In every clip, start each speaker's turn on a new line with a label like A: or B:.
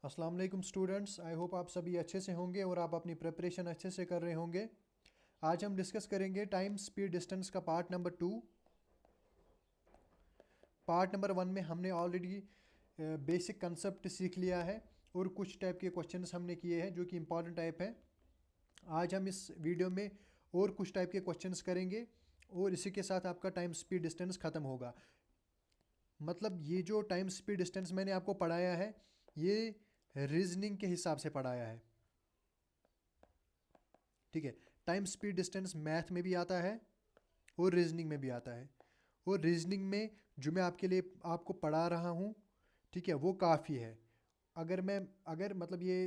A: अस्सलाम वालेकुम students, I hope आप सभी अच्छे से होंगे और आप अपनी प्रिपरेशन अच्छे से कर रहे होंगे। आज हम डिस्कस करेंगे टाइम स्पीड डिस्टेंस का पार्ट नंबर 2। पार्ट नंबर 1 में हमने ऑलरेडी बेसिक कंसेप्ट सीख लिया है और कुछ टाइप के क्वेश्चंस हमने किए हैं जो कि इंपॉर्टेंट टाइप है। आज हम इस वीडियो में और कुछ टाइप के क्वेश्चंस करेंगे और इसी के साथ आपका टाइम स्पीड डिस्टेंस ख़त्म होगा। मतलब ये जो टाइम स्पीड डिस्टेंस मैंने आपको पढ़ाया है, ये रीजनिंग के हिसाब से पढ़ाया है, ठीक है। टाइम स्पीड डिस्टेंस मैथ में भी आता है और रीजनिंग में भी आता है। और रीजनिंग में जो मैं आपके लिए आपको पढ़ा रहा हूँ, ठीक है, वो काफ़ी है। अगर मतलब ये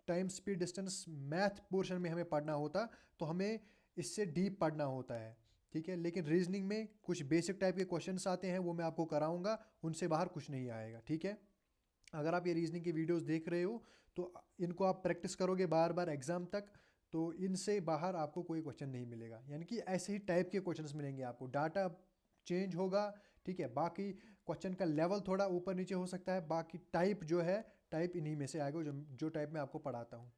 A: time speed distance math portion में हमें पढ़ना होता तो हमें इससे डीप पढ़ना होता है, ठीक है। लेकिन रीजनिंग में कुछ बेसिक टाइप के क्वेश्चंस आते हैं, वो मैं आपको कराऊंगा, उनसे बाहर कुछ नहीं आएगा, ठीक है। अगर आप ये रीजनिंग की वीडियोस देख रहे हो तो इनको आप प्रैक्टिस करोगे बार बार एग्जाम तक, तो इनसे बाहर आपको कोई क्वेश्चन नहीं मिलेगा। यानी कि ऐसे ही टाइप के क्वेश्चंस मिलेंगे आपको, डाटा चेंज होगा, ठीक है। बाकी क्वेश्चन का लेवल थोड़ा ऊपर नीचे हो सकता है, बाकी टाइप जो है, टाइप इन्हीं में से आएगा जो जो टाइप मैं आपको पढ़ाता हूँ।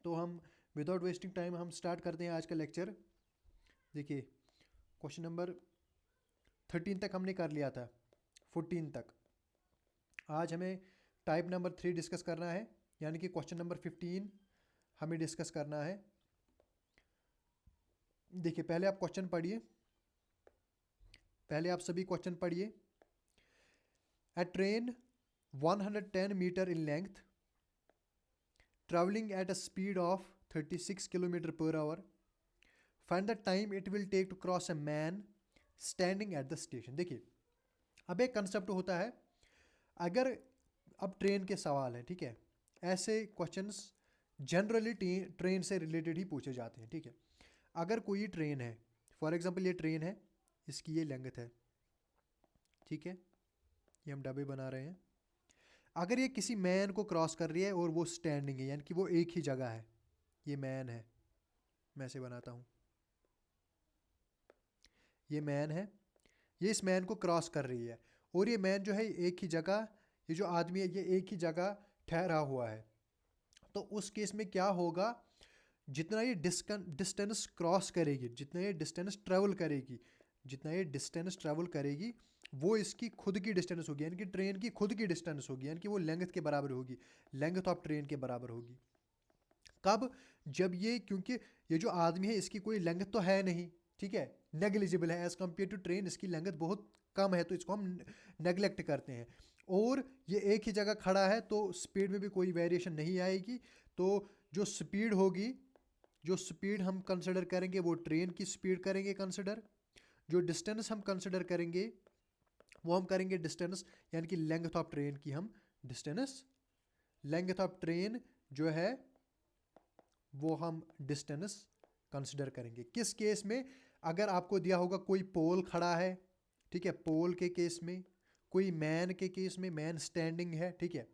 A: तो हम विदाउट वेस्टिंग टाइम हम स्टार्ट करते हैं आज का लेक्चर। देखिए, क्वेश्चन नंबर 13 तक हमने कर लिया था, 14 तक। आज हमें टाइप नंबर 3 डिस्कस करना है, यानी कि क्वेश्चन नंबर 15 हमें डिस्कस करना है। देखिए, पहले आप क्वेश्चन पढ़िए, पहले आप सभी क्वेश्चन पढ़िए। A train 110 metre in length travelling at a speed of 36 kilometre per hour, find the time it will take to cross a man standing at the station. देखिए, अब एक कंसेप्ट होता है, अगर अब ट्रेन के सवाल है, ठीक है, ऐसे क्वेश्चंस जनरली ट्रेन से रिलेटेड ही पूछे जाते हैं, ठीक है। अगर कोई ट्रेन है, फॉर एग्जांपल ये ट्रेन है, इसकी ये लेंथ है, ठीक है, ये हम डब्बे बना रहे हैं। अगर ये किसी मैन को क्रॉस कर रही है और वो स्टैंडिंग है, यानी कि वो एक ही जगह है, ये मैन है, मैं ऐसे बनाता हूँ, ये मैन है, ये इस मैन को क्रॉस कर रही है और ये मैन जो है एक ही जगह, ये जो आदमी है ये एक ही जगह ठहरा हुआ है। तो उस केस में क्या होगा, जितना ये डिस्टेंस क्रॉस करेगी, जितना ये डिस्टेंस ट्रेवल करेगी, जितना ये डिस्टेंस ट्रेवल करेगी, वो इसकी खुद की डिस्टेंस होगी, यानी कि ट्रेन की खुद की डिस्टेंस होगी, यानी कि वो लेंथ के बराबर होगी, लेंथ ऑफ ट्रेन के बराबर होगी। कब? जब ये, क्योंकि ये जो आदमी है इसकी कोई लेंथ तो है नहीं, ठीक है, नेग्लिजिबल है एज कम्पेयर टू ट्रेन, इसकी लेंथ बहुत कम है, तो इसको हम नेग्लेक्ट करते हैं। और ये एक ही जगह खड़ा है तो स्पीड में भी कोई वेरिएशन नहीं आएगी। तो जो स्पीड होगी, जो स्पीड हम कंसिडर करेंगे वो ट्रेन की स्पीड करेंगे कंसिडर। जो डिस्टेंस हम कंसिडर करेंगे वो हम करेंगे डिस्टेंस, यानी कि लेंथ ऑफ ट्रेन की हम डिस्टेंस, लेंथ ऑफ ट्रेन जो है वो हम डिस्टेंस कंसिडर करेंगे। किस केस में? अगर आपको दिया होगा कोई पोल खड़ा है, ठीक है, पोल के केस में, कोई मैन के केस में, मैन स्टैंडिंग है, ठीक है,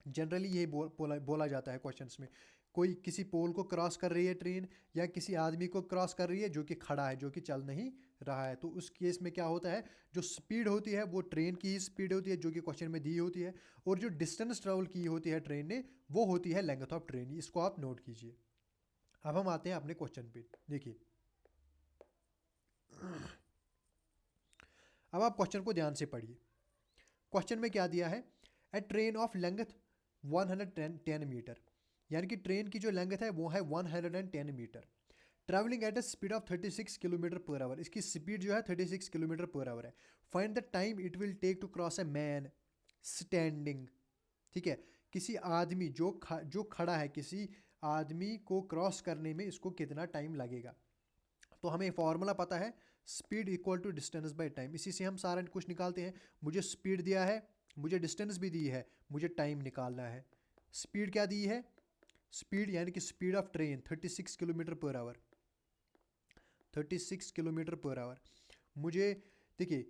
A: जनरली यही बोला जाता है क्वेश्चंस में। कोई किसी पोल को क्रॉस कर रही है ट्रेन, या किसी आदमी को क्रॉस कर रही है जो कि खड़ा है, जो कि चल नहीं रहा है, तो उस केस में क्या होता है, जो स्पीड होती है वो ट्रेन की ही स्पीड होती है जो कि क्वेश्चन में दी होती है, और जो डिस्टेंस ट्रेवल की होती है ट्रेन ने, वो होती है लेंथ ऑफ ट्रेन। इसको आप नोट कीजिए। अब हम आते हैं अपने क्वेश्चन पे। देखिए, अब आप क्वेश्चन को ध्यान से पढ़िए। क्वेश्चन में क्या दिया है, ए ट्रेन ऑफ लेंथ 110 मीटर, यानी कि ट्रेन की जो लेंथ है वो है 110 metre, travelling at a speed of 36 kilometre per hour, इसकी स्पीड जो है 36 किलोमीटर पर आवर है। Find the time it will take to cross a man standing, ठीक है, किसी आदमी जो खड़ा है, किसी आदमी को क्रॉस करने में इसको कितना टाइम लगेगा। तो हमें फॉर्मूला पता है, speed equal to distance by time, इसी से हम सारा कुछ निकालते हैं। मुझे स्पीड दिया है, मुझे डिस्टेंस भी दी है, मुझे टाइम निकालना है। स्पीड क्या दी है, स्पीड यानी कि speed of train 36 kilometre per our, 36 kilometre per our. मुझे, देखिए,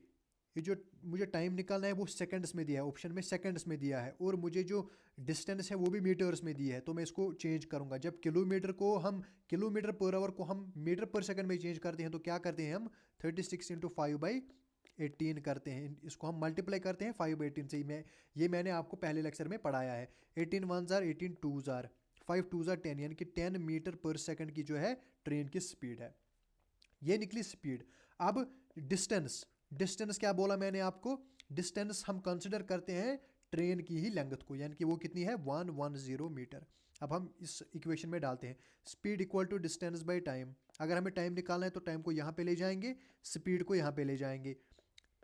A: ये जो मुझे टाइम निकालना है वो सेकंड्स में दिया है, ऑप्शन में सेकंड्स में दिया है, और मुझे जो डिस्टेंस है वो भी मीटर्स में दी है, तो मैं इसको चेंज करूंगा। जब किलोमीटर को हम, किलोमीटर पर आवर को हम मीटर पर सेकंड में चेंज करते हैं तो क्या करते हैं हम, 36 इंटू 5/8 18 करते हैं, इसको हम मल्टीप्लाई करते हैं 5/18 से। ये मैंने आपको पहले लेक्चर में पढ़ाया है। 18 1 जार 18 2 जार 5 2 जार 10, यानी कि 10 मीटर पर सेकंड की जो है ट्रेन की स्पीड है। ये निकली स्पीड। अब डिस्टेंस, डिस्टेंस क्या बोला मैंने आपको, डिस्टेंस हम कंसिडर करते हैं ट्रेन की ही लेंथ को, यानी कि वो कितनी है 110 मीटर। अब हम इस इक्वेशन में डालते हैं speed equal to distance by time. अगर हमें टाइम निकालना है तो टाइम को यहाँ पे ले जाएंगे, स्पीड को यहाँ पे ले जाएंगे।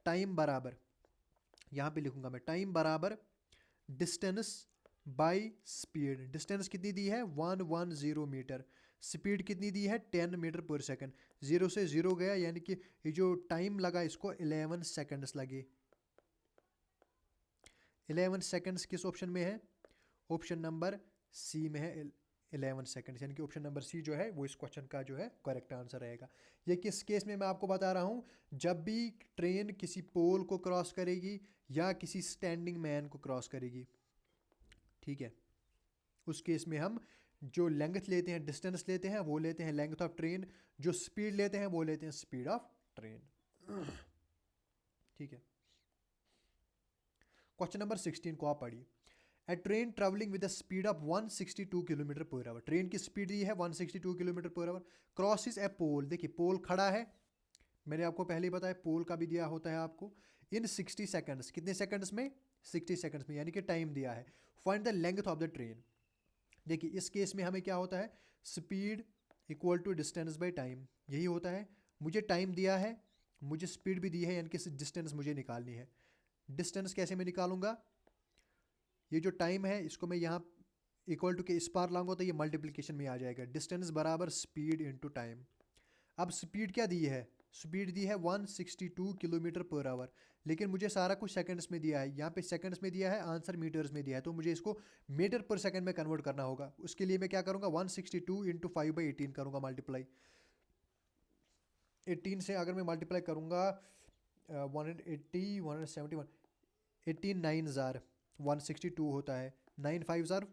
A: टाइम बराबर, यहाँ पे लिखूंगा मैं, टाइम बराबर डिस्टेंस बाय स्पीड। डिस्टेंस कितनी दी है 110 मीटर, स्पीड कितनी दी है 10 मीटर पर सेकंड। 0 से 0 गया, यानी कि ये जो टाइम लगा इसको 11 सेकंड्स लगे। 11 सेकंड्स किस ऑप्शन में है, ऑप्शन नंबर सी में है 11 सेकंड्स, यानी कि ऑप्शन नंबर सी जो है वो इस क्वेश्चन का जो है करेक्ट आंसर रहेगा। ये किस केस में मैं आपको बता रहा हूँ, जब भी ट्रेन किसी पोल को क्रॉस करेगी या किसी स्टैंडिंग मैन को क्रॉस करेगी, ठीक है, उस केस में हम जो लेंथ लेते हैं, डिस्टेंस लेते हैं, वो लेते हैं लेंथ ऑफ ट्रेन, जो स्पीड लेते हैं वो लेते हैं स्पीड ऑफ ट्रेन। ठीक है, क्वेश्चन नंबर 16 को आप पढ़िए। A train travelling with the speed of 162 kilometre per hour, train की स्पीड दी है 162 किलोमीटर पर आवर, क्रॉसिस ए पोल, देखिए पोल खड़ा है, मैंने आपको पहले ही बताया पोल का भी दिया होता है आपको, इन 60 सेकंड्स, कितने सेकंड्स में 60 सेकंड्स में, यानी कि टाइम दिया है। Find the length of the train, देखिए इस केस में हमें क्या होता है, speed equal to distance by time, यही होता है। मुझे टाइम दिया है, मुझे स्पीड भी दी है, यानी कि डिस्टेंस मुझे निकालनी है। डिस्टेंस कैसे मैं निकालूंगा, ये जो टाइम है इसको मैं यहाँ इक्वल टू के इस पार लाऊंगा तो ये मल्टीप्लिकेशन में आ जाएगा, डिस्टेंस बराबर स्पीड इनटू टाइम। अब स्पीड क्या दी है, स्पीड दी है 162 किलोमीटर पर आवर, लेकिन मुझे सारा कुछ सेकंड्स में दिया है, यहाँ पे सेकंड्स में दिया है, आंसर मीटर्स में दिया है, तो मुझे इसको मीटर पर सेकंड में कन्वर्ट करना होगा। उसके लिए मैं क्या करूँगा, 162 इंटू 5/18 करूँगा मल्टीप्लाई। 18 से अगर मैं मल्टीप्लाई करूँगा 180 171, 18 9 जार 162 होता है, 9 5 जार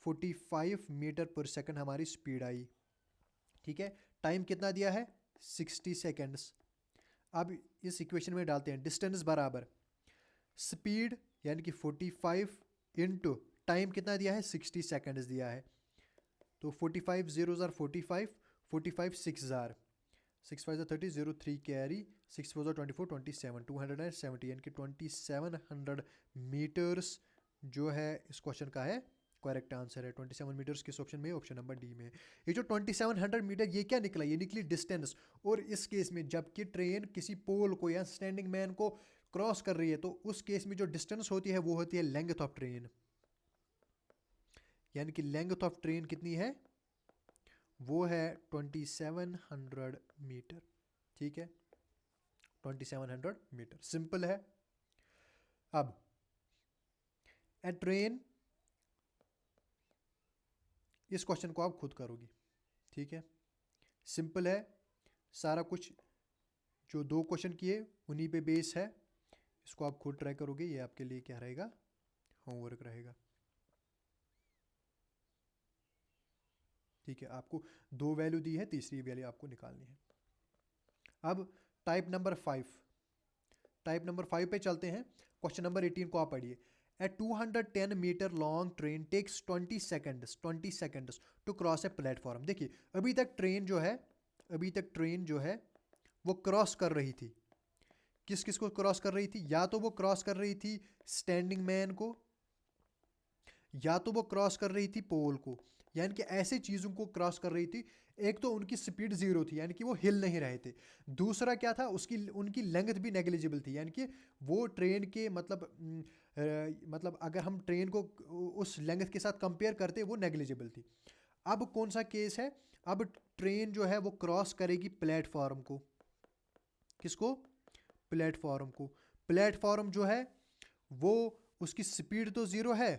A: 45 मीटर पर सेकंड हमारी स्पीड आई। ठीक है, टाइम कितना दिया है 60 सेकेंड्स। अब इस इक्वेशन में डालते हैं डिस्टेंस बराबर स्पीड यानी कि 45 इंटू टाइम कितना दिया है 60 सेकेंड्स दिया है, तो 45 0 jar 45 45 6 jar 6 5 jar 30 0 3 carry 6 4 jar 24 27 270, यानी कि 2700 मीटर्स जो है इस क्वेश्चन का है करेक्ट आंसर है। 27 मीटर्स किस ऑप्शन में, ऑप्शन नंबर डी में। ये जो 2700 मीटर ये क्या निकला, ये निकली डिस्टेंस। और इस केस में जबकि ट्रेन किसी पोल को या स्टैंडिंग मैन को क्रॉस कर रही है तो उस केस में जो डिस्टेंस होती है वो होती है लेंथ ऑफ ट्रेन, यानी कि लेंथ ऑफ ट्रेन कितनी है, वो है 2700 मीटर। ठीक है, 2700 मीटर, सिंपल है। अब ए ट्रेन, इस क्वेश्चन को आप खुद करोगी, ठीक है, सिंपल है सारा कुछ, जो 2 क्वेश्चन किए उन्हीं पे बेस है, इसको आप खुद ट्राई करोगे, ये आपके लिए क्या रहेगा, होमवर्क रहेगा। ठीक है, आपको 2 वैल्यू दी है, तीसरी वैल्यू आपको निकालनी है। अब टाइप नंबर 5 पे चलते हैं। क्वेश्चन नंबर 18 को आप पढ़िए। A 210 metre long train takes 20 seconds to cross a platform. देखिए अभी तक ट्रेन जो है वो क्रॉस कर रही थी, किस किस को क्रॉस कर रही थी, या तो वो क्रॉस कर रही थी स्टैंडिंग मैन को, या तो वो क्रॉस कर रही थी पोल को, यानी कि ऐसे चीज़ों को क्रॉस कर रही थी। एक तो उनकी स्पीड 0 थी, यानी कि वो हिल नहीं रहे थे। दूसरा क्या था, उनकी लेंथ भी नेग्लिजिबल थी, यानी कि वो ट्रेन के मतलब अगर हम ट्रेन को उस लेंथ के साथ कंपेयर करते वो नेग्लिजिबल थी। अब कौन सा केस है, अब ट्रेन जो है वो क्रॉस करेगी प्लेटफॉर्म को, किसको, प्लेटफॉर्म को। प्लेटफॉर्म जो है वो उसकी स्पीड तो 0 है,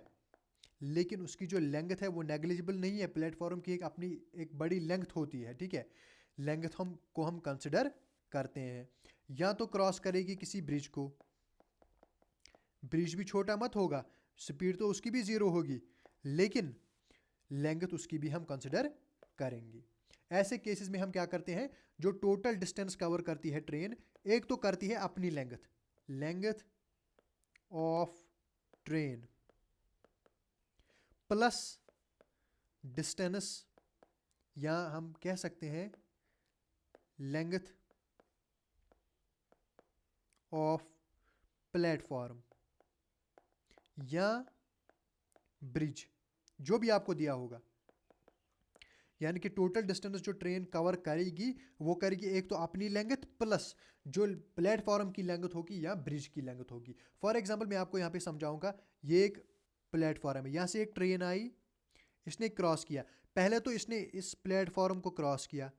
A: लेकिन उसकी जो लेंथ है वो नेग्लिजिबल नहीं है। प्लेटफॉर्म की अपनी एक बड़ी लेंथ होती है, ठीक है, लेंथ हम कंसिडर करते हैं। या तो क्रॉस करेगी किसी ब्रिज को, ब्रिज भी छोटा मत होगा, स्पीड तो उसकी भी 0 होगी, लेकिन लेंथ उसकी भी हम कंसिडर करेंगे। ऐसे केसेस में हम क्या करते हैं, जो टोटल डिस्टेंस कवर करती है ट्रेन, एक तो करती है अपनी length of train plus distance, या हम कह सकते हैं लेंथ ऑफ प्लेटफॉर्म या ब्रिज, जो भी आपको दिया होगा। यानी कि टोटल डिस्टेंस जो ट्रेन कवर करेगी वो करेगी एक तो अपनी लेंथ प्लस जो प्लेटफॉर्म की लेंथ होगी या ब्रिज की लेंथ होगी। फॉर एग्जांपल मैं आपको यहाँ पे समझाऊंगा, ये एक प्लेटफॉर्म है, यहाँ से एक ट्रेन आई, इसने क्रॉस किया, पहले तो इसने इस प्लेटफॉर्म को क्रॉस किया,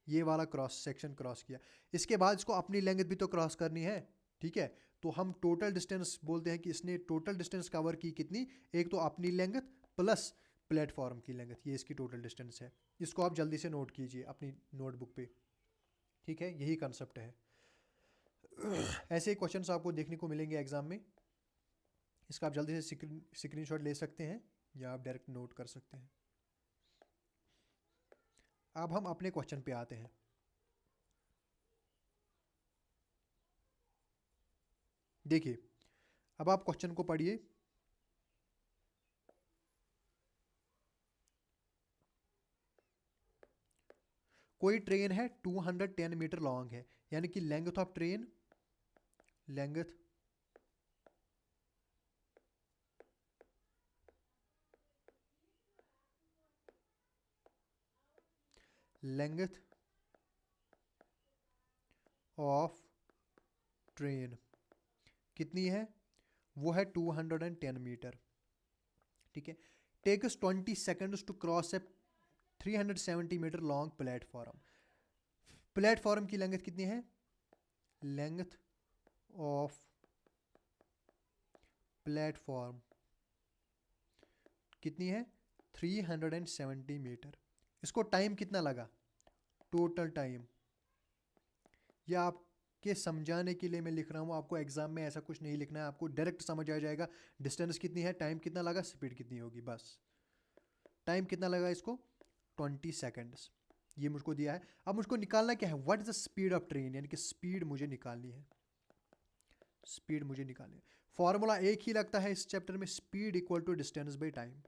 A: ये वाला क्रॉस सेक्शन क्रॉस किया, इसके बाद इसको अपनी लेंथ भी तो क्रॉस करनी है, ठीक है। तो हम टोटल डिस्टेंस बोलते हैं कि इसने टोटल डिस्टेंस कवर की कितनी, एक तो अपनी लेंथ प्लस प्लेटफॉर्म की लेंथ, ये इसकी टोटल डिस्टेंस है। इसको आप जल्दी से नोट कीजिए अपनी नोटबुक पे, ठीक है, यही कंसेप्ट है। ऐसे क्वेश्चंस आपको देखने को मिलेंगे एग्जाम में, इसका आप जल्दी से स्क्रीनशॉट ले सकते हैं या आप डायरेक्ट नोट कर सकते हैं। अब हम अपने क्वेश्चन पे आते हैं। देखिए, अब आप क्वेश्चन को पढ़िए। कोई ट्रेन है 210 मीटर लॉन्ग है, यानी कि length of train, length length of train कितनी है, वो है 210 मीटर, ठीक है। Takes 20 seconds to cross a 370 metre long platform. Platform की लेंथ कितनी है, लेंथ ऑफ प्लेटफॉर्म कितनी है, 370 मीटर। इसको टाइम कितना लगा, टोटल टाइम, या आपके समझाने के लिए मैं लिख रहा हूँ, आपको एग्जाम में ऐसा कुछ नहीं लिखना है, आपको डायरेक्ट समझ आ जाएगा डिस्टेंस कितनी है, टाइम कितना लगा, स्पीड कितनी होगी, बस। टाइम कितना लगा इसको, 20 सेकेंड्स, ये मुझको दिया है। अब मुझको निकालना क्या है, what is the speed of train, यानी कि स्पीड मुझे निकालनी है, स्पीड मुझे निकालनी है। फॉर्मूला एक ही लगता है इस चैप्टर में, speed equal to distance by time.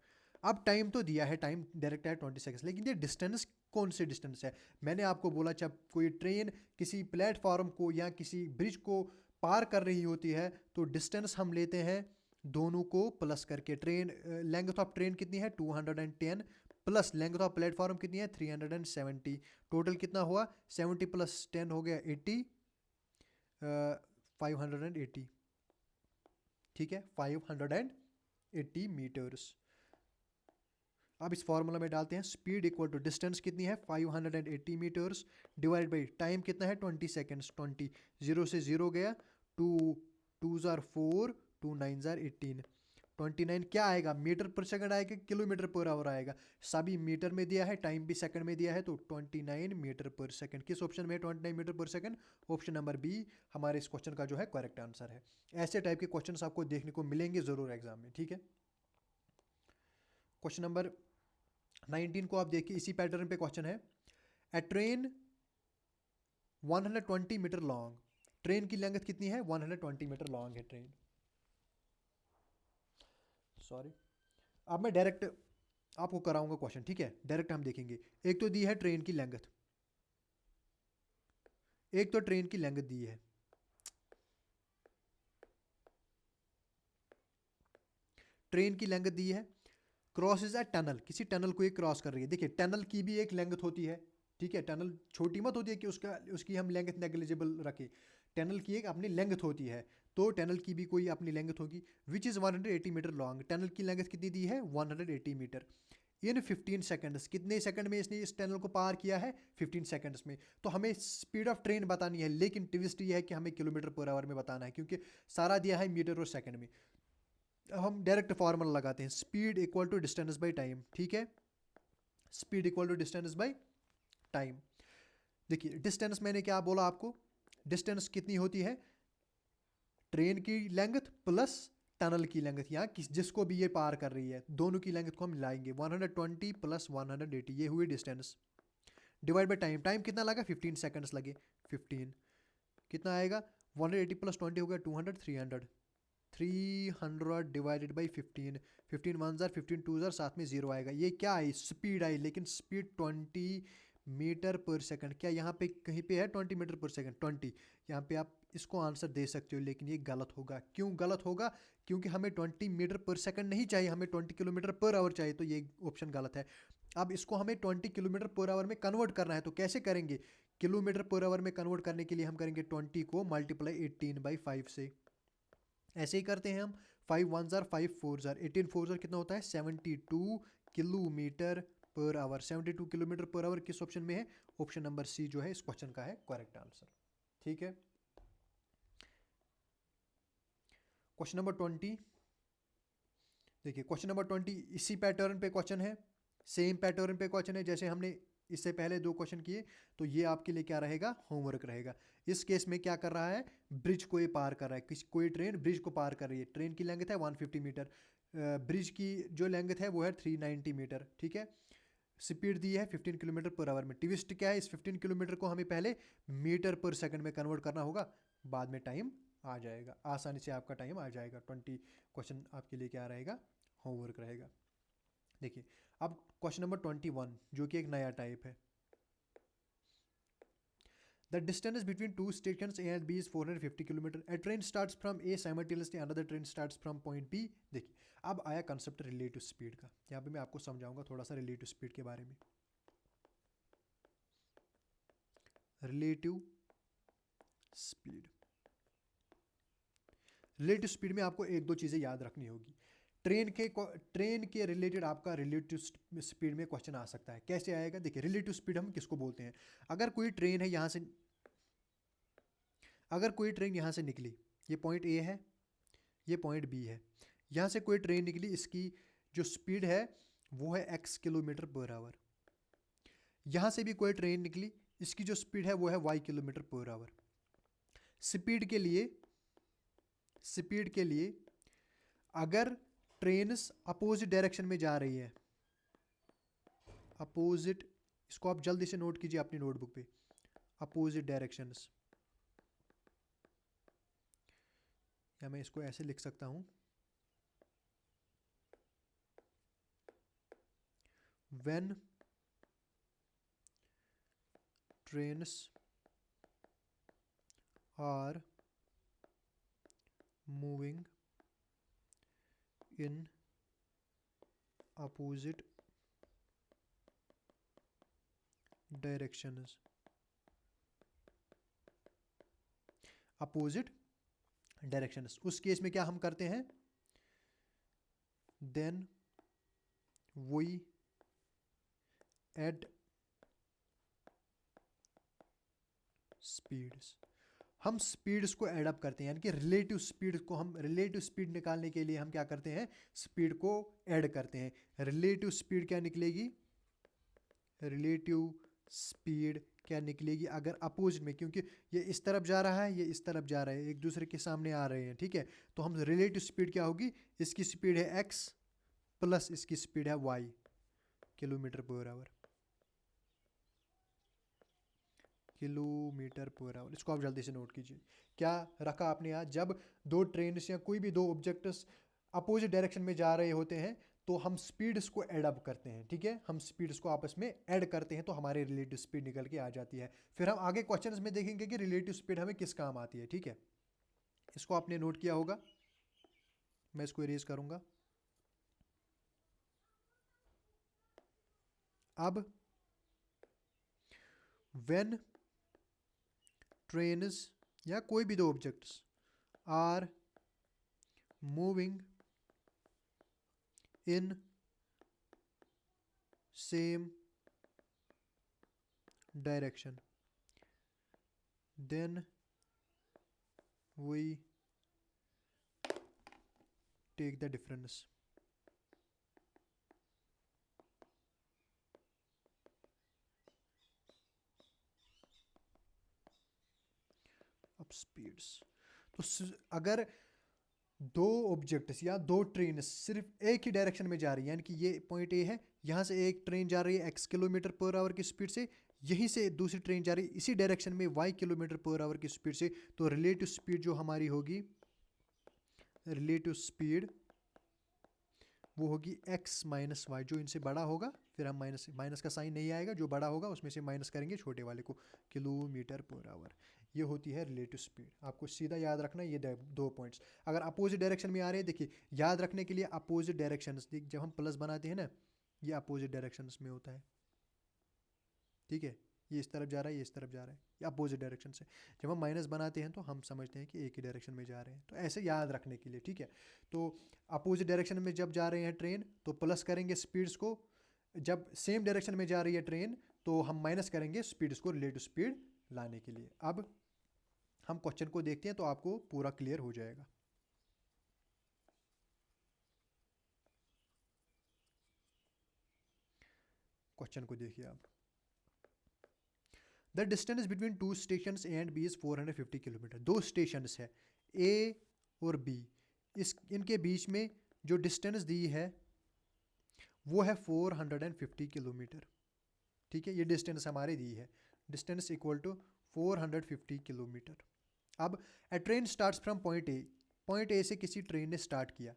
A: अब टाइम तो दिया है, टाइम डायरेक्ट है 20 सेकेंड्स, लेकिन ये डिस्टेंस कौन से डिस्टेंस है। मैंने आपको बोला जब कोई ट्रेन किसी प्लेटफॉर्म को या किसी ब्रिज को पार कर रही होती है तो डिस्टेंस हम लेते हैं दोनों को प्लस करके। ट्रेन लेंथ ऑफ ट्रेन कितनी है 210 प्लस लेंथ ऑफ प्लेटफॉर्म कितनी है 370, टोटल कितना हुआ 70 प्लस 10 हो गया 80, 580, ठीक है, 580 मीटर्स। अब इस फॉर्मूला में डालते हैं, स्पीड इक्वल टू डिस्टेंस कितनी है 580 मीटर्स डिवाइड बाई टाइम कितना है 20 सेकेंड्स, 20 0 से 0 गया, 2 2 जार 4, 2 9 जार 18, 29 क्या आएगा, मीटर पर सेकंड आएगा, किलोमीटर पर आवर आएगा, सभी मीटर में दिया है, टाइम भी सेकंड में दिया है, तो 29 मीटर पर सेकंड। किस ऑप्शन में 29 मीटर पर सेकंड, ऑप्शन नंबर बी हमारे इस क्वेश्चन का जो है करेक्ट आंसर है। ऐसे टाइप के क्वेश्चंस आपको देखने को मिलेंगे जरूर एग्जाम में, ठीक है। क्वेश्चन नंबर 19 को आप देखिए, इसी पैटर्न पे क्वेश्चन है। ए ट्रेन 120 मीटर लॉन्ग, ट्रेन की लेंथ कितनी है 120 मीटर लॉन्ग है ट्रेन, सॉरी। अब मैं डायरेक्ट आपको कराऊंगा क्वेश्चन, ठीक है, डायरेक्ट हम देखेंगे। एक तो दी है ट्रेन की लेंथ, एक तो ट्रेन की लेंथ दी है, ट्रेन की लेंथ दी है, क्रॉस इज अ टनल, किसी टनल को ये क्रॉस कर रही है। देखिए टनल की भी एक लेंथ होती है, ठीक है, टनल छोटी मत होती है कि उसकी हम लेंथ नेग्लिजिबल रखें, टनल की एक अपनी लेंथ होती है, तो टनल की भी कोई अपनी लेंथ होगी, which is 180 metre long. Tunnel की लेंथ कितनी दी है 180 मीटर इन 15 सेकंड्स, कितने सेकंड में इसने इस टनल को पार किया है 15 सेकंड्स में। तो हमें स्पीड ऑफ ट्रेन बतानी है, लेकिन ट्विस्ट ये है कि हमें किलोमीटर पर आवर में बताना है, क्योंकि सारा दिया है मीटर और सेकंड में। हम डायरेक्ट फार्मूला लगाते हैं, speed equal to distance by time, ठीक है, speed equal to distance by time. देखिए डिस्टेंस मैंने क्या बोला आपको, डिस्टेंस कितनी होती है ट्रेन की लेंथ प्लस टनल की लेंथ, या जिसको भी ये पार कर रही है दोनों की लेंथ को हम मिलाएंगे, 120 प्लस 180, ये हुई distance. Divide by time, time कितना लगा 15 सेकंड्स लगे, 15 कितना आएगा 180 प्लस 20 हो गया 200, 300 डिवाइडेड बाई 15, 15 वन ज़ार 15 टू ज़ार, साथ में जीरो आएगा। ये क्या आई, स्पीड आई, लेकिन स्पीड 20 मीटर पर सेकंड। क्या यहाँ पे कहीं पे है 20 मीटर पर सेकंड, 20, यहाँ पे आप इसको आंसर दे सकते हो, लेकिन ये गलत होगा। क्यों गलत होगा, क्योंकि हमें 20 मीटर पर सेकंड नहीं चाहिए, हमें 20 किलोमीटर पर आवर चाहिए, तो ये ऑप्शन गलत है। अब इसको हमें 20 किलोमीटर पर आवर में कन्वर्ट करना है, तो कैसे करेंगे, किलोमीटर पर आवर में कन्वर्ट करने के लिए हम करेंगे 20 को मल्टीप्लाई 18/5 से, ऐसे ही करते हैं हम। 5 वन ज़ार 5 फोर ज़ार 18 फोर ज़ार कितना होता है 72 kilometre per our. 72 kilometre per our किस ऑप्शन में है, ऑप्शन नंबर सी जो है इस क्वेश्चन का है करेक्ट आंसर। ठीक है, क्वेश्चन नंबर 20 देखिए, क्वेश्चन नंबर 20 इसी पैटर्न पे क्वेश्चन है, सेम पैटर्न पे क्वेश्चन है जैसे हमने इससे पहले 2 क्वेश्चन किए, तो ये आपके लिए क्या रहेगा, होमवर्क रहेगा। इस केस में क्या कर रहा है, ब्रिज को ये पार कर रहा है, कोई ट्रेन ब्रिज को पार कर रही है, ट्रेन की लेंथ है 150 मीटर, ब्रिज की जो लेंथ है वो है 390 मीटर। ठीक है, स्पीड दी है 15 किलोमीटर पर आवर में। ट्विस्ट क्या है, इस 15 किलोमीटर को हमें पहले मीटर पर सेकंड में कन्वर्ट करना होगा, बाद में टाइम आ जाएगा, आसानी से आपका टाइम आ जाएगा। 20 क्वेश्चन आपके लिए क्या रहेगा, होमवर्क रहेगा। देखिए अब क्वेश्चन नंबर 21 जो कि एक नया टाइप है। The distance between two stations A and B is 450 kilometre. A train starts from A simultaneously, another train starts from point B. देखिए अब आया कंसेप्ट रिलेटिव स्पीड का, यहाँ पे मैं आपको समझाऊंगा थोड़ा सा रिलेटिव स्पीड के बारे में। रिलेटिव स्पीड, रिलेटिव स्पीड में आपको एक दो चीज़ें याद रखनी होगी। ट्रेन के रिलेटेड आपका रिलेटिव स्पीड में क्वेश्चन आ सकता है। कैसे आएगा, देखिए रिलेटिव स्पीड हम किसको बोलते हैं, अगर कोई ट्रेन है यहाँ से, अगर कोई ट्रेन यहाँ से निकली, ये पॉइंट ए है, ये पॉइंट बी है, यहाँ से कोई ट्रेन निकली, इसकी जो स्पीड है वो है x किलोमीटर पर आवर। यहाँ से भी कोई ट्रेन निकली, इसकी जो स्पीड है वो है y kilometre per our. Speed के लिए अगर ट्रेन्स अपोजिट डायरेक्शन में जा रही है, अपोजिट, इसको आप जल्दी से नोट कीजिए अपनी नोटबुक पे, अपोजिट डायरेक्शंस, या मैं इसको ऐसे लिख सकता हूं, when trains are moving in opposite directions, opposite directions, उस केस में क्या हम करते हैं, then we add speeds, हम स्पीड्स को ऐड अप करते हैं, यानी कि रिलेटिव स्पीड को, हम रिलेटिव स्पीड निकालने के लिए हम क्या करते हैं, स्पीड को ऐड करते हैं। रिलेटिव स्पीड क्या निकलेगी, रिलेटिव स्पीड क्या निकलेगी अगर अपोजिट में, क्योंकि ये इस तरफ जा रहा है, ये इस तरफ जा रहा है, एक दूसरे के सामने आ रहे हैं। ठीक है, तो हम रिलेटिव स्पीड क्या होगी, इसकी स्पीड है x प्लस इसकी स्पीड है y kilometre per our, kilometre per our. इसको आप जल्दी से नोट कीजिए, क्या रखा आपने यहाँ, जब दो ट्रेन या कोई भी दो ऑब्जेक्ट्स अपोजिट डायरेक्शन में जा रहे होते हैं तो हम स्पीड्स को ऐड अप करते हैं। ठीक है, हम स्पीड्स को आपस में ऐड करते हैं तो हमारे रिलेटिव स्पीड निकल के आ जाती है। फिर हम आगे क्वेश्चंस में देखेंगे कि रिलेटिव स्पीड हमें किस काम आती है। ठीक है, इसको आपने नोट किया होगा, मैं इसको इरेज करूंगा। अब व्हेन ट्रेन्स या कोई भी दो objects are moving in same direction, then we take the difference. अब स्पीड्स, तो अगर दो ऑब्जेक्ट्स या दो ट्रेन सिर्फ एक ही डायरेक्शन में जा रही है, यानी कि ये पॉइंट ए है, यहाँ से एक ट्रेन जा रही है x किलोमीटर पर आवर की स्पीड से, यहीं से दूसरी ट्रेन जा रही है इसी डायरेक्शन में y किलोमीटर पर आवर की स्पीड से, तो रिलेटिव स्पीड जो हमारी होगी, रिलेटिव स्पीड वो होगी x माइनस वाई। जो इनसे बड़ा होगा फिर हम माइनस माइनस का साइन नहीं आएगा, जो बड़ा होगा उसमें से माइनस करेंगे छोटे वाले को, किलोमीटर पर आवर। ये होती है रिलेटिव स्पीड। आपको सीधा याद रखना है ये दो पॉइंट्स। अगर अपोजिट डायरेक्शन में आ रहे हैं, देखिए याद रखने के लिए अपोजिट डायरेक्शन, जब हम प्लस बनाते हैं ना, ये अपोजिट डायरेक्शन में होता है, ठीक है। ये इस तरफ जा रहा है, ये इस तरफ जा रहा है, ये अपोजिट डायरेक्शन से। जब हम माइनस बनाते हैं तो हम समझते हैं कि एक ही डायरेक्शन में जा रहे हैं, तो ऐसे याद रखने के लिए, ठीक है। तो अपोजिट डायरेक्शन में जब जा रहे हैं ट्रेन तो प्लस करेंगे स्पीड्स को, जब सेम डायरेक्शन में जा रही है ट्रेन तो हम माइनस करेंगे स्पीड्स को रिलेटिव स्पीड लाने के लिए। अब हम क्वेश्चन को देखते हैं तो आपको पूरा क्लियर हो जाएगा। क्वेश्चन को देखिए आप। The distance between two station A and B is 450 kilometre. दो स्टेशन है ए और बी, इनके बीच में जो डिस्टेंस दी है वो है 450 किलोमीटर, ठीक है। ये डिस्टेंस हमारे दी है, डिस्टेंस इक्वल टू 450 किलोमीटर। अब a train starts from point A से किसी ट्रेन ने स्टार्ट किया,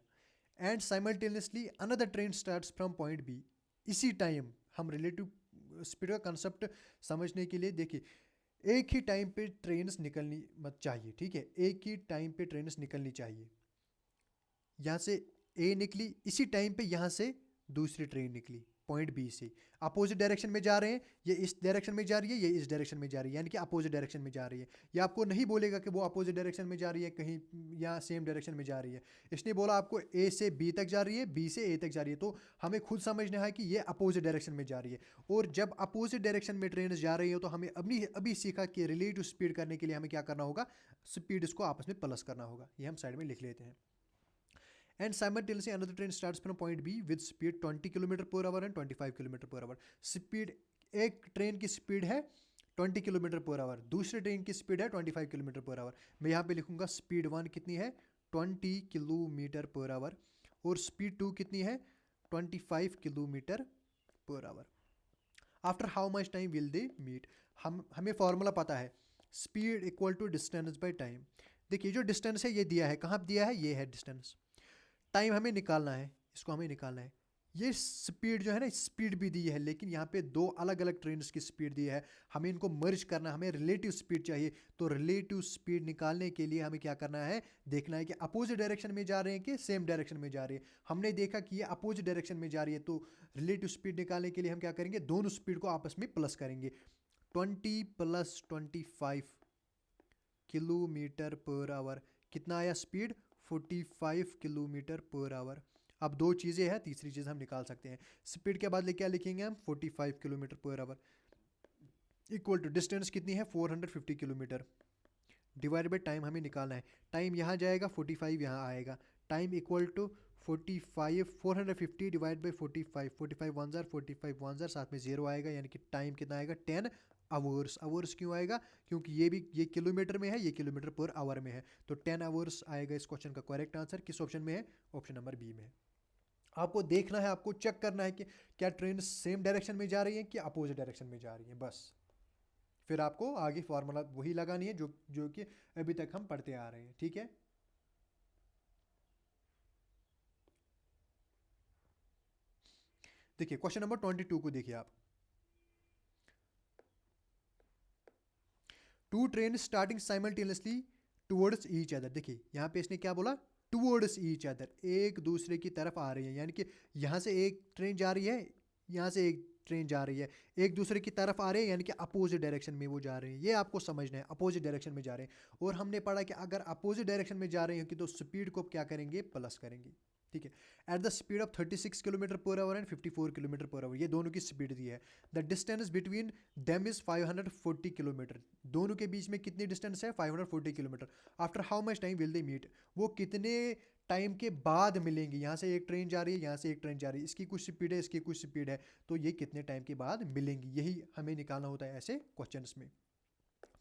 A: and simultaneously another train starts from point B. इसी टाइम हम रिलेटिव स्पीड का कंसेप्ट समझने के लिए देखिए, एक ही टाइम पे ट्रेन्स निकलनी मत चाहिए, ठीक है। एक ही टाइम पे ट्रेन्स निकलनी चाहिए। यहाँ से ए निकली, इसी टाइम पे यहाँ से दूसरी ट्रेन निकली पॉइंट बी से, अपोजिट डायरेक्शन में जा रहे हैं, ये इस डायरेक्शन में जा रही है, ये इस डायरेक्शन में जा रही है, यानी कि अपोजिट डायरेक्शन में जा रही है। ये आपको नहीं बोलेगा कि वो अपोजिट डायरेक्शन में जा रही है, कहीं या सेम डायरेक्शन में जा रही है। इसने बोला आपको ए से बी तक जा रही है, बी से ए तक जा रही है, तो हमें खुद समझना है कि ये अपोजिट डायरेक्शन में जा रही है। और जब अपोजिट डायरेक्शन में ट्रेन जा रही हो तो हमें अभी सीखा कि रिलेटिव स्पीड करने के लिए हमें क्या करना होगा, स्पीड इसको आपस में प्लस करना होगा। ये हम साइड में लिख लेते हैं। And simultaneously another train starts from point B with speed 20 kilometre per hour and 25 kilometre per our. Speed, एक ट्रेन की स्पीड है 20 किलोमीटर पर आवर, दूसरे ट्रेन की स्पीड है 25 किलोमीटर पर आवर। मैं यहाँ पे लिखूंगा स्पीड 1 कितनी है 20 किलोमीटर पर आवर, और स्पीड 2 कितनी है 25 kilometre per hour. After how much time will they meet. हमें फॉर्मूला पता है, speed equal to distance by time. देखिए जो डिस्टेंस है ये दिया है, कहाँ दिया है, ये है डिस्टेंस। टाइम हमें निकालना है, इसको हमें निकालना है। ये स्पीड जो है ना, स्पीड भी दी है, लेकिन यहाँ पे दो अलग अलग ट्रेन की स्पीड दी है, हमें इनको मर्ज करना है, हमें रिलेटिव स्पीड चाहिए। तो रिलेटिव स्पीड निकालने के लिए हमें क्या करना है, देखना है कि अपोजिट डायरेक्शन में जा रहे हैं कि सेम डायरेक्शन में जा रही है। हमने देखा कि ये अपोजिट डायरेक्शन में जा रही है, तो रिलेटिव स्पीड निकालने के लिए हम क्या करेंगे, दोनों स्पीड को आपस में प्लस करेंगे। 20 प्लस 25 किलोमीटर पर आवर, कितना आया स्पीड 45 किलोमीटर पर आवर। अब दो चीज़ें हैं, तीसरी चीज़ हम निकाल सकते हैं। स्पीड के बाद क्या लिखेंगे हम, 45 kilometre per our equal to distance कितनी है 450 किलोमीटर, डिवाइड बाई टाइम हमें निकालना है। टाइम यहाँ जाएगा, 45 यहाँ आएगा, time equal to 45 450 divide by 45, 45 one ज़ार 45 वन ज़ार, साथ में जीरो आएगा, यानी कि टाइम कितना आएगा 10 आवर्स। आवर्स क्यों आएगा, क्योंकि ये किलोमीटर में है, ये किलोमीटर पर आवर में है, तो 10 आवर्स आएगा इस क्वेश्चन का करेक्ट आंसर। किस ऑप्शन में है, ऑप्शन नंबर बी में है। आपको देखना है, आपको चेक करना है कि क्या ट्रेन सेम डायरेक्शन में जा रही है कि अपोजिट डायरेक्शन में जा रही है, बस। फिर आपको आगे फार्मूला वही लगानी है जो कि अभी तक हम पढ़ते आ रहे हैं, ठीक है। देखिए क्वेश्चन नंबर 22 को देखिए आप। Two train starting simultaneously towards each other. देखिए यहाँ पे इसने क्या बोला, टुवर्ड्स ईच अदर, एक दूसरे की तरफ आ रही है, यानी कि यहाँ से एक ट्रेन जा रही है, यहाँ से एक ट्रेन जा रही है, एक दूसरे की तरफ आ रहे हैं, यानी कि अपोजिट डायरेक्शन में वो जा रहे हैं। ये आपको समझना है, अपोजिट डायरेक्शन में जा रहे हैं। और हमने पढ़ा कि अगर अपोजिट डायरेक्शन में जा रहे हैं कि तो स्पीड को क्या करेंगे, प्लस करेंगे, ठीक है। At the speed of 36 kilometre per hour and 54 kilometre per hour, ये दोनों की स्पीड दी है। The distance between them is 540 kilometre, दोनों के बीच में कितनी डिस्टेंस है 540 kilometre. After how much time will they meet, वो कितने टाइम के बाद मिलेंगे। यहाँ से एक ट्रेन जा रही है, यहाँ से एक ट्रेन जा रही है, इसकी कुछ स्पीड है, इसकी कुछ स्पीड है, तो ये कितने टाइम के बाद मिलेंगी, यही हमें निकालना होता है ऐसे क्वेश्चंस में।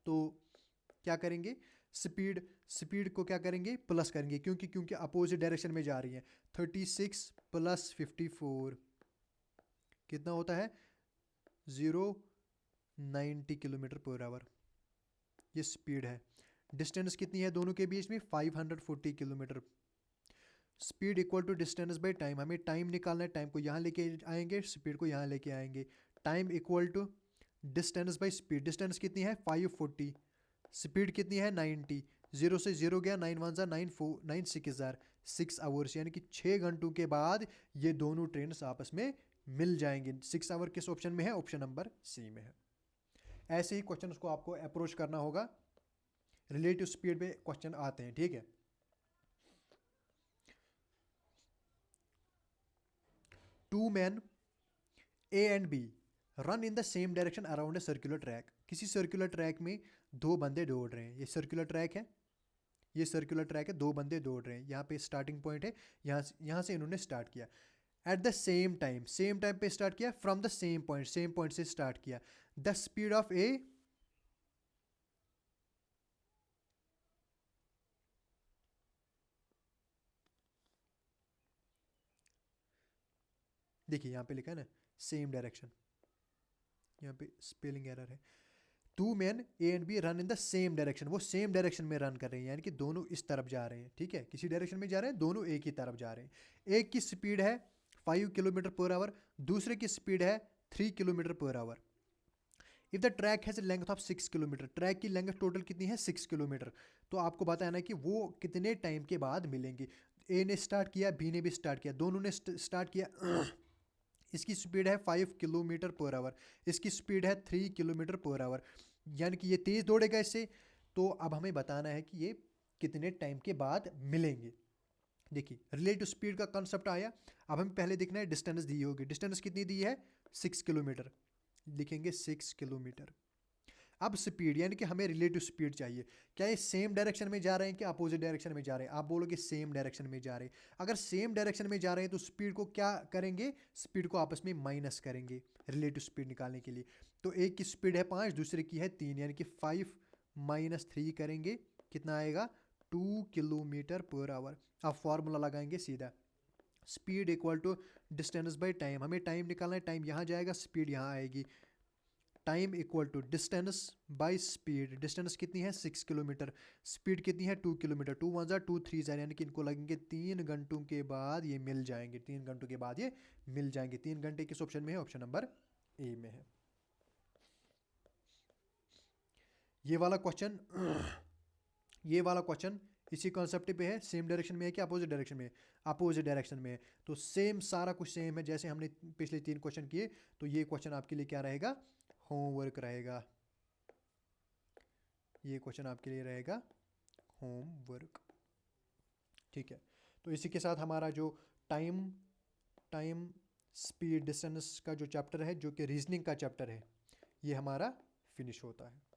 A: तो क्या करेंगे, स्पीड को क्या करेंगे, प्लस करेंगे, क्योंकि अपोजिट डायरेक्शन में जा रही है। 36 प्लस 54 कितना होता है 0, 90 किलोमीटर पर आवर, ये स्पीड है। डिस्टेंस कितनी है दोनों के बीच में? 540 kilometre. Speed equal to distance by time, हमें टाइम निकालना है, टाइम को यहाँ लेके आएंगे, स्पीड को यहाँ लेके आएंगे। Time equal to distance by speed, distance कितनी है 540, स्पीड कितनी है 90, 0 से 0 गया, 9 1 9 4 9 6 6 आवर्स, यानी कि 6 घंटों के बाद ये दोनों ट्रेन आपस में मिल जाएंगे। 6 आवर किस ऑप्शन में है? ऑप्शन नंबर सी में है। ऐसे ही क्वेश्चन को आपको अप्रोच करना होगा, रिलेटिव स्पीड पे क्वेश्चन आते हैं, ठीक है। Two man A and B run in the same direction around a circular track, किसी सर्कुलर ट्रैक में दो बंदे दौड़ रहे हैं, ये सर्कुलर ट्रैक है, ये सर्कुलर ट्रैक है, दो बंदे दौड़ रहे हैं, यहाँ पे स्टार्टिंग पॉइंट है, यहाँ से इन्होंने स्टार्ट किया। एट द सेम टाइम पे स्टार्ट किया, फ्रॉम द सेम पॉइंट से स्टार्ट किया। द स्पीड ऑफ ए, देखिए यहाँ पे लिखा है ना सेम डायरेक्शन, यहाँ पे स्पेलिंग एरर है। Two man A and B run in the same direction, वो सेम डायरेक्शन में रन कर रहे हैं, यानी कि दोनों इस तरफ जा रहे हैं, ठीक है, किसी डायरेक्शन में जा रहे हैं, दोनों एक ही तरफ जा रहे हैं। एक की स्पीड है 5 किलोमीटर पर आवर, दूसरे की स्पीड है 3 kilometre per our. If the track has length of 6 kilometre, track की लेंथ टोटल कितनी है 6 किलोमीटर, तो आपको बताना है कि वो कितने टाइम के बाद मिलेंगे। ए ने स्टार्ट किया, बी ने भी स्टार्ट किया, दोनों ने स्टार्ट किया। इसकी स्पीड है 5 किलोमीटर पर आवर, इसकी स्पीड है 3 किलोमीटर पर आवर, यानी कि ये तेज़ दौड़ेगा इससे। तो अब हमें बताना है कि ये कितने टाइम के बाद मिलेंगे। देखिए रिलेटिव स्पीड का कॉन्सेप्ट आया। अब हमें पहले देखना है डिस्टेंस दी होगी, डिस्टेंस कितनी दी है 6 किलोमीटर, लिखेंगे 6 किलोमीटर। अब स्पीड, यानी कि हमें रिलेटिव स्पीड चाहिए, क्या ये सेम डायरेक्शन में जा रहे हैं कि अपोजिट डायरेक्शन में जा रहे हैं? आप बोलोगे सेम डायरेक्शन में जा रहे हैं। अगर सेम डायरेक्शन में जा रहे हैं तो स्पीड को क्या करेंगे? स्पीड को आपस में माइनस करेंगे रिलेटिव स्पीड निकालने के लिए। तो एक की स्पीड है 5, दूसरे की है 3, यानी कि 5 माइनस 3 करेंगे, कितना आएगा 2 किलोमीटर पर आवर। अब फॉर्मूला लगाएंगे सीधा, speed equal to distance by time, हमें टाइम निकालना है, टाइम यहाँ जाएगा, स्पीड यहाँ आएगी। Time equal to distance by speed, distance कितनी है 6 किलोमीटर, स्पीड कितनी है 2 किलोमीटर, 2 1 2 3 यानी कि इनको लगेंगे 3 घंटों के बाद ये मिल जाएंगे, 3 घंटों के बाद ये मिल जाएंगे। 3 घंटे किस ऑप्शन में है? ऑप्शन नंबर ए में है। ये वाला क्वेश्चन इसी कॉन्सेप्ट पे है, सेम डायरेक्शन में है कि अपोजिट डायरेक्शन में है? अपोजिट डायरेक्शन में है, तो सेम सारा कुछ सेम है जैसे हमने पिछले 3 क्वेश्चन किए। तो ये क्वेश्चन आपके लिए क्या रहेगा? होमवर्क रहेगा, ये क्वेश्चन आपके लिए रहेगा होमवर्क, ठीक है। तो इसी के साथ हमारा जो टाइम स्पीड डिस्टेंस का जो चैप्टर है, जो कि रीजनिंग का चैप्टर है, ये हमारा फिनिश होता है।